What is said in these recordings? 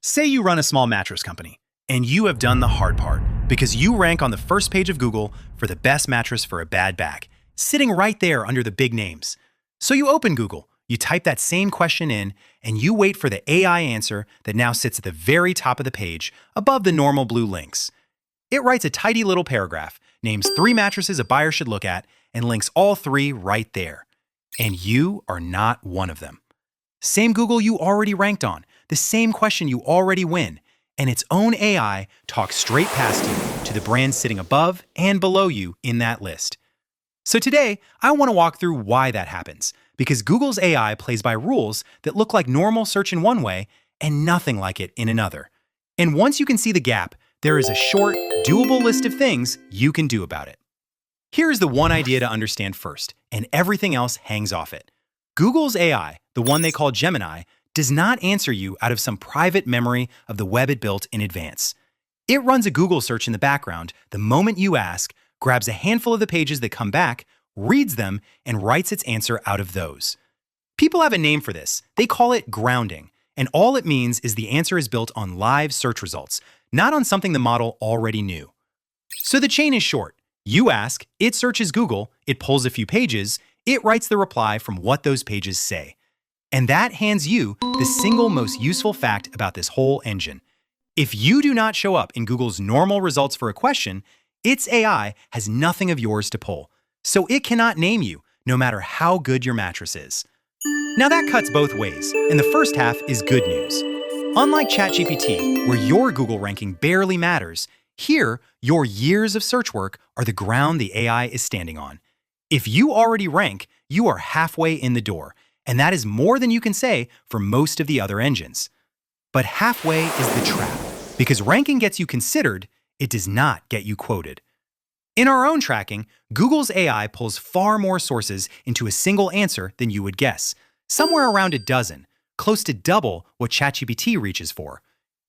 Say you run a small mattress company, and you have done the hard part because you rank on the first page of Google for the best mattress for a bad back, sitting right there under the big names. So you open Google, you type that same question in, and you wait for the AI answer that now sits at the very top of the page above the normal blue links. It writes a tidy little paragraph, names 3 mattresses a buyer should look at, and links all 3 right there. And you are not one of them. Same Google you already ranked on, the same question you already win, and its own AI talks straight past you to the brands sitting above and below you in that list. So today, I want to walk through why that happens, because Google's AI plays by rules that look like normal search in one way and nothing like it in another. And once you can see the gap, there is a short, doable list of things you can do about it. Here's the one idea to understand first, and everything else hangs off it. Google's AI, the one they call Gemini, does not answer you out of some private memory of the web it built in advance. It runs a Google search in the background the moment you ask, grabs a handful of the pages that come back, reads them, and writes its answer out of those. People have a name for this. They call it grounding, and all it means is the answer is built on live search results, not on something the model already knew. So the chain is short. You ask, it searches Google, it pulls a few pages, it writes the reply from what those pages say. And that hands you the single most useful fact about this whole engine. If you do not show up in Google's normal results for a question, its AI has nothing of yours to pull, so it cannot name you, no matter how good your mattress is. Now that cuts both ways, and the first half is good news. Unlike ChatGPT, where your Google ranking barely matters, here, your years of search work are the ground the AI is standing on. If you already rank, you are halfway in the door, and that is more than you can say for most of the other engines. But halfway is the trap, because ranking gets you considered, it does not get you quoted. In our own tracking, Google's AI pulls far more sources into a single answer than you would guess, somewhere around a dozen, close to double what ChatGPT reaches for.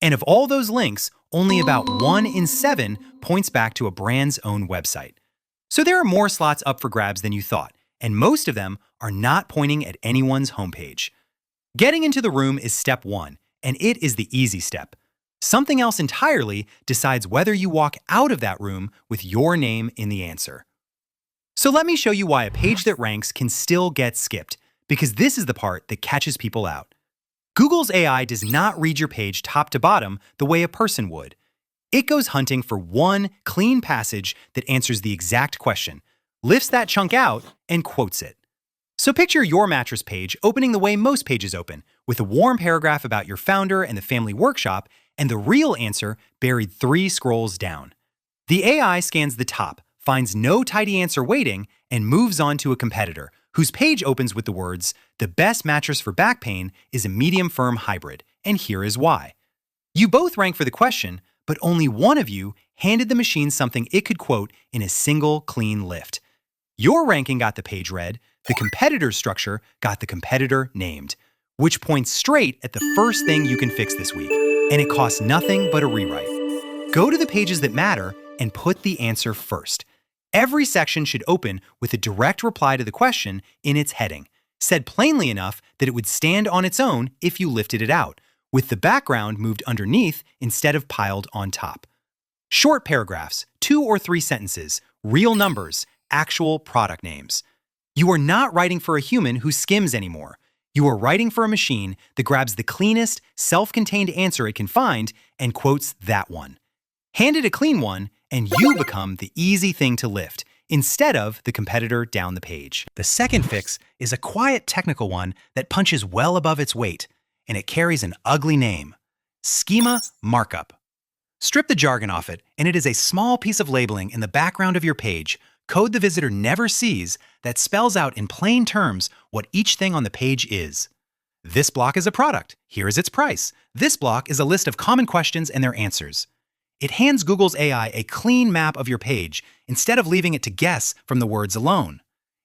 And of all those links, only about 1 in 7 points back to a brand's own website. So there are more slots up for grabs than you thought, and most of them are not pointing at anyone's homepage. Getting into the room is step 1, and it is the easy step. Something else entirely decides whether you walk out of that room with your name in the answer. So let me show you why a page that ranks can still get skipped, because this is the part that catches people out. Google's AI does not read your page top to bottom the way a person would. It goes hunting for one clean passage that answers the exact question, lifts that chunk out, and quotes it. So picture your mattress page opening the way most pages open, with a warm paragraph about your founder and the family workshop, and the real answer buried 3 scrolls down. The AI scans the top, finds no tidy answer waiting, and moves on to a competitor, whose page opens with the words, "The best mattress for back pain is a medium-firm hybrid, and here is why." You both rank for the question, but only one of you handed the machine something it could quote in a single clean lift. Your ranking got the page read, the competitor's structure got the competitor named, which points straight at the first thing you can fix this week, and it costs nothing but a rewrite. Go to the pages that matter and put the answer first. Every section should open with a direct reply to the question in its heading, said plainly enough that it would stand on its own if you lifted it out, with the background moved underneath instead of piled on top. Short paragraphs, 2 or 3 sentences, real numbers, actual product names. You are not writing for a human who skims anymore. You are writing for a machine that grabs the cleanest, self-contained answer it can find and quotes that one. Hand it a clean one, and you become the easy thing to lift, instead of the competitor down the page. The second fix is a quiet technical one that punches well above its weight, and it carries an ugly name: schema markup. Strip the jargon off it, and it is a small piece of labeling in the background of your page, code the visitor never sees, that spells out in plain terms what each thing on the page is. This block is a product. Here is its price. This block is a list of common questions and their answers. It hands Google's AI a clean map of your page instead of leaving it to guess from the words alone.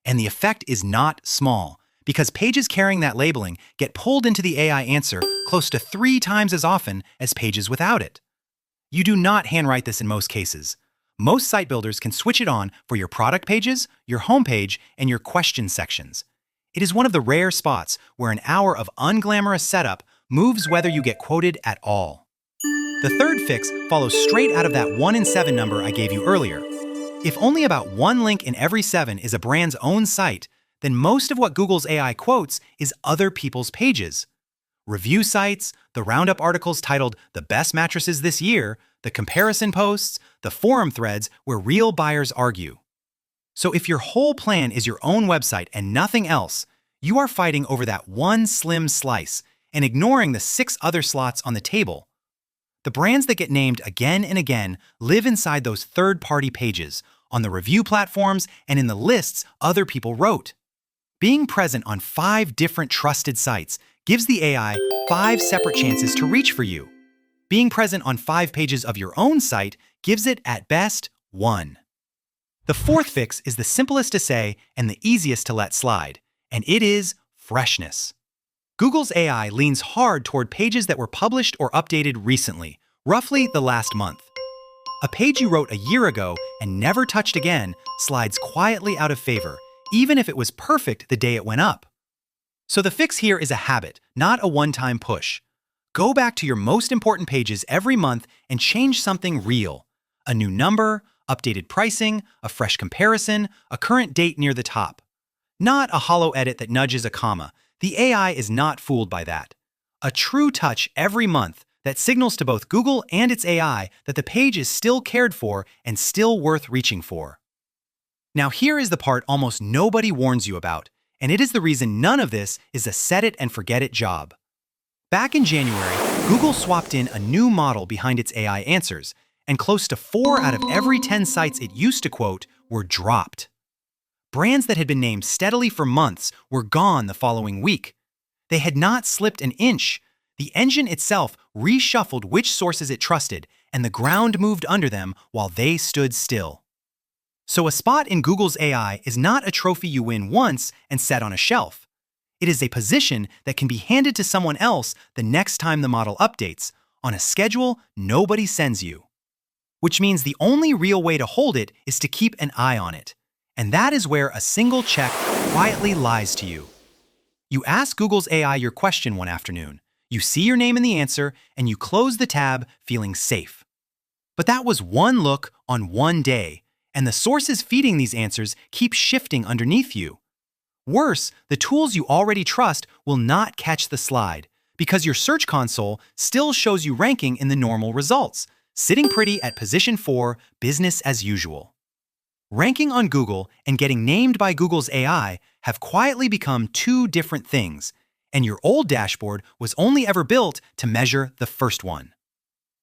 And the effect is not small, because pages carrying that labeling get pulled into the AI answer close to 3 times as often as pages without it. You do not handwrite this in most cases. Most site builders can switch it on for your product pages, your homepage, and your question sections. It is one of the rare spots where an hour of unglamorous setup moves whether you get quoted at all. The third fix follows straight out of that 1 in 7 number I gave you earlier. If only about 1 link in every 7 is a brand's own site, then most of what Google's AI quotes is other people's pages. Review sites, the roundup articles titled "The Best Mattresses This Year," the comparison posts, the forum threads where real buyers argue. So if your whole plan is your own website and nothing else, you are fighting over that one slim slice and ignoring the 6 other slots on the table. The brands that get named again and again live inside those third-party pages, on the review platforms, and in the lists other people wrote. Being present on 5 different trusted sites gives the AI 5 separate chances to reach for you. Being present on 5 pages of your own site gives it, at best, 1. The fourth fix is the simplest to say and the easiest to let slide, and it is freshness. Google's AI leans hard toward pages that were published or updated recently, roughly the last month. A page you wrote a year ago and never touched again slides quietly out of favor, even if it was perfect the day it went up. So the fix here is a habit, not a one-time push. Go back to your most important pages every month and change something real. A new number, updated pricing, a fresh comparison, a current date near the top. Not a hollow edit that nudges a comma. The AI is not fooled by that. A true touch every month that signals to both Google and its AI that the page is still cared for and still worth reaching for. Now here is the part almost nobody warns you about, and it is the reason none of this is a set-it-and-forget-it job. Back in January, Google swapped in a new model behind its AI answers, and close to 4 out of every 10 sites it used to quote were dropped. Brands that had been named steadily for months were gone the following week. They had not slipped an inch. The engine itself reshuffled which sources it trusted, and the ground moved under them while they stood still. So a spot in Google's AI is not a trophy you win once and set on a shelf. It is a position that can be handed to someone else the next time the model updates, on a schedule nobody sends you. Which means the only real way to hold it is to keep an eye on it. And that is where a single check quietly lies to you. You ask Google's AI your question one afternoon, you see your name in the answer, and you close the tab feeling safe. But that was one look on one day, and the sources feeding these answers keep shifting underneath you. Worse, the tools you already trust will not catch the slide, because your Search Console still shows you ranking in the normal results, sitting pretty at position 4, business as usual. Ranking on Google and getting named by Google's AI have quietly become 2 different things, and your old dashboard was only ever built to measure the first one.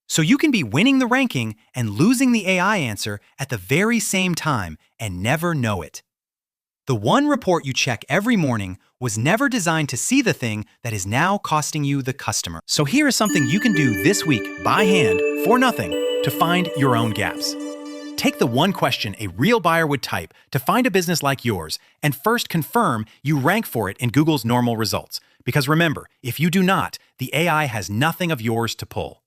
So you can be winning the ranking and losing the AI answer at the very same time and never know it. The one report you check every morning was never designed to see the thing that is now costing you the customer. So here is something you can do this week by hand for nothing to find your own gaps. Take the one question a real buyer would type to find a business like yours and first confirm you rank for it in Google's normal results. Because remember, if you do not, the AI has nothing of yours to pull.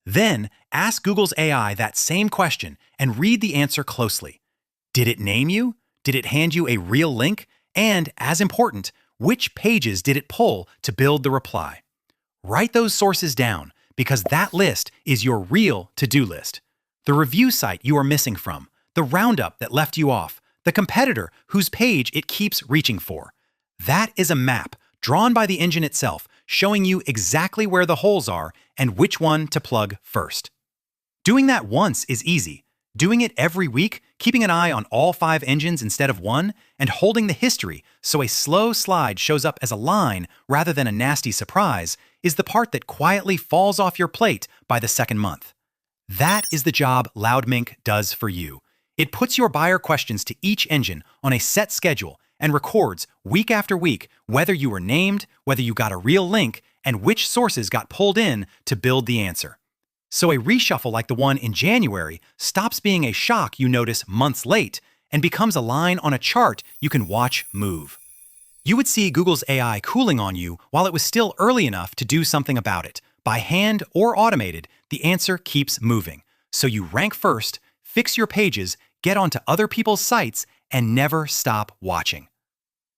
Then ask Google's AI that same question and read the answer closely. Did it name you? Did it hand you a real link? And, as important, which pages did it pull to build the reply? Write those sources down, because that list is your real to-do list. The review site you are missing from, the roundup that left you off, the competitor whose page it keeps reaching for. That is a map drawn by the engine itself, showing you exactly where the holes are and which one to plug first. Doing that once is easy. Doing it every week, keeping an eye on all 5 engines instead of one, and holding the history so a slow slide shows up as a line rather than a nasty surprise, is the part that quietly falls off your plate by the second month. That is the job Loudmink does for you. It puts your buyer questions to each engine on a set schedule and records week after week whether you were named, whether you got a real link, and which sources got pulled in to build the answer. So a reshuffle like the one in January stops being a shock you notice months late and becomes a line on a chart you can watch move. You would see Google's AI cooling on you while it was still early enough to do something about it. By hand or automated, the answer keeps moving. So you rank first, fix your pages, get onto other people's sites, and never stop watching.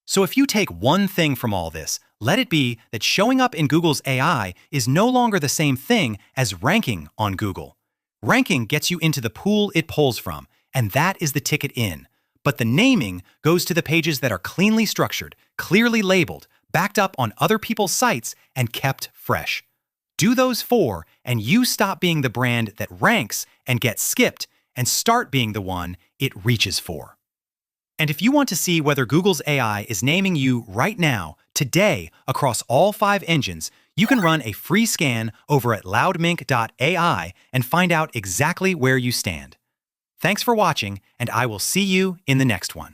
So if you take one thing from all this, Let it be that showing up in Google's AI is no longer the same thing as ranking on Google. Ranking gets you into the pool it pulls from, and that is the ticket in. But the naming goes to the pages that are cleanly structured, clearly labeled, backed up on other people's sites, and kept fresh. Do those four, and you stop being the brand that ranks and gets skipped, and start being the one it reaches for. And if you want to see whether Google's AI is naming you right now, today, across all 5 engines, you can run a free scan over at loudmink.ai and find out exactly where you stand. Thanks for watching, and I will see you in the next one.